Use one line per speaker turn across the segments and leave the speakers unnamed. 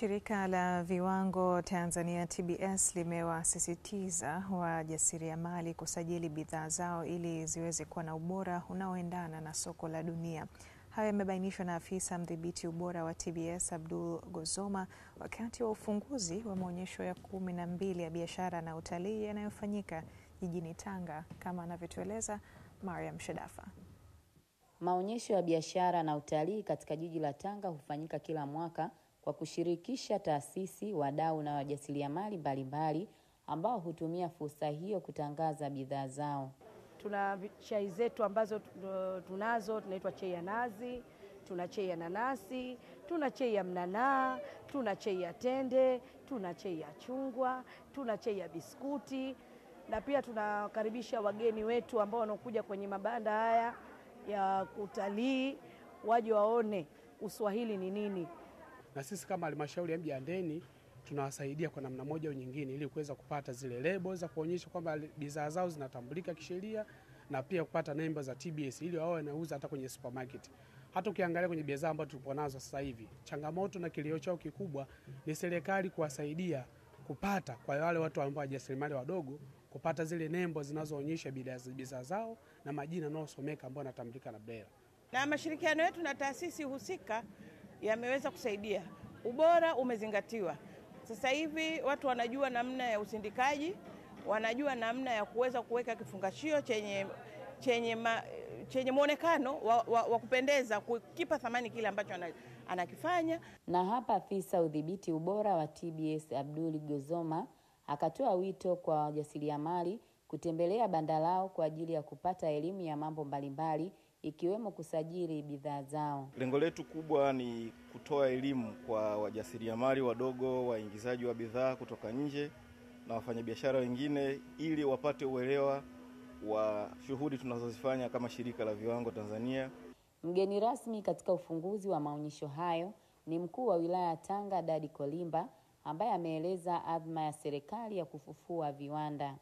Shirika la Viwango Tanzania TBS limewasisitiza wajasiriamali kusajili bidhaa zao ili ziweze kuwa na ubora unaoendana na soko la dunia. Hayo yamebainishwa na afisa mdhibiti ubora wa TBS Abdul Gozoma wakati wa ufunguzi wa maonyesho ya 12 ya biashara na utalii yanayofanyika jijini Tanga, kama anavyotueleza Mariam Shedafa.
Maonyesho ya biashara na utalii katika jiji la Tanga hufanyika kila mwaka kwa kushirikisha taasisi, wadau na wajasiriamali mbalimbali ambao hutumia fursa hiyo kutangaza bidhaa zao.
Tuna chai zetu ambazo tunaitwa chai ya nazi, tuna chai ya nanasi, tuna chai ya mnanaa, tuna chai ya tende, tuna chai ya chungwa, tuna chai ya biskuti, na pia tunakaribisha wageni wetu ambao wanakuja kwenye mabanda haya ya utalii waje waone Uswahili ni nini.
Na sisi kama halmashauri ya mji Handeni tunawasaidia kwa namna moja au nyingine ili kuweza kupata zile lebo za kuonyesha kwamba bidhaa zao zinatambulika kisheria, na pia kupata namba za TBS ili wao wanauza hata kwenye supermarket. Hata ukiangalia kwenye bidhaa ambazo tupo nazo sasa hivi, changamoto na kilio chao kikubwa ni serikali kuwasaidia kupata kwa wale watu ambao wajasiriamali wadogo kupata zile nembo zinazoonyesha bidhaa zao na majina yanayosomeka ambayo yanatambulika na BRELA.
Na mashirikiano yetu na taasisi husika yameweza kusaidia. Ubora umezingatiwa. Sasa hivi watu wanajua namna ya usindikaji, wanajua namna ya kuweza kuweka kifungashio chenye muonekano wa kupendeza, kukipa thamani kile ambacho anakifanya.
Na hapa afisa udhibiti ubora wa TBS Abdul Gozoma akatoa wito kwa wajasiriamali kutembelea banda lao kwa ajili ya kupata elimu ya mambo mbalimbali ikiwemo kusajili bidhaa zao.
Lengo letu kubwa ni kutoa elimu kwa wajasiriamali wadogo, waingizaji wa bidhaa kutoka nje na wafanyabiashara wengine ili wapate uelewa wa shughuli tunazozifanya kama shirika la Viwango Tanzania.
Mgeni rasmi katika ufunguzi wa maonyesho hayo ni mkuu wa wilaya ya Tanga Dadi Kolimba, ambaye ameeleza adhma ya serikali ya kufufua viwanda.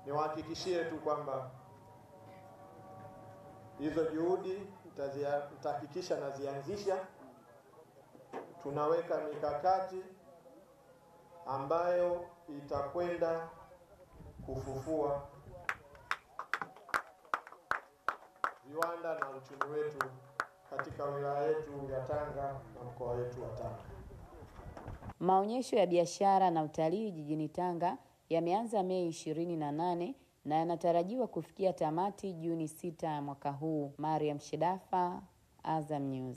Niwahakikishie tu kwamba hizo juhudi nitahakikisha nazianzisha. Tunaweka mikakati ambayo itakwenda kufufua viwanda na uchumi wetu katika wilaya yetu ya Tanga na mkoa wetu wa Tanga.
Maonyesho ya biashara na utalii jijini Tanga yameanza Mei 28 na yanatarajiwa kufikia tamati Juni 6 mwaka huu. Mariam Shedafa, Azam News.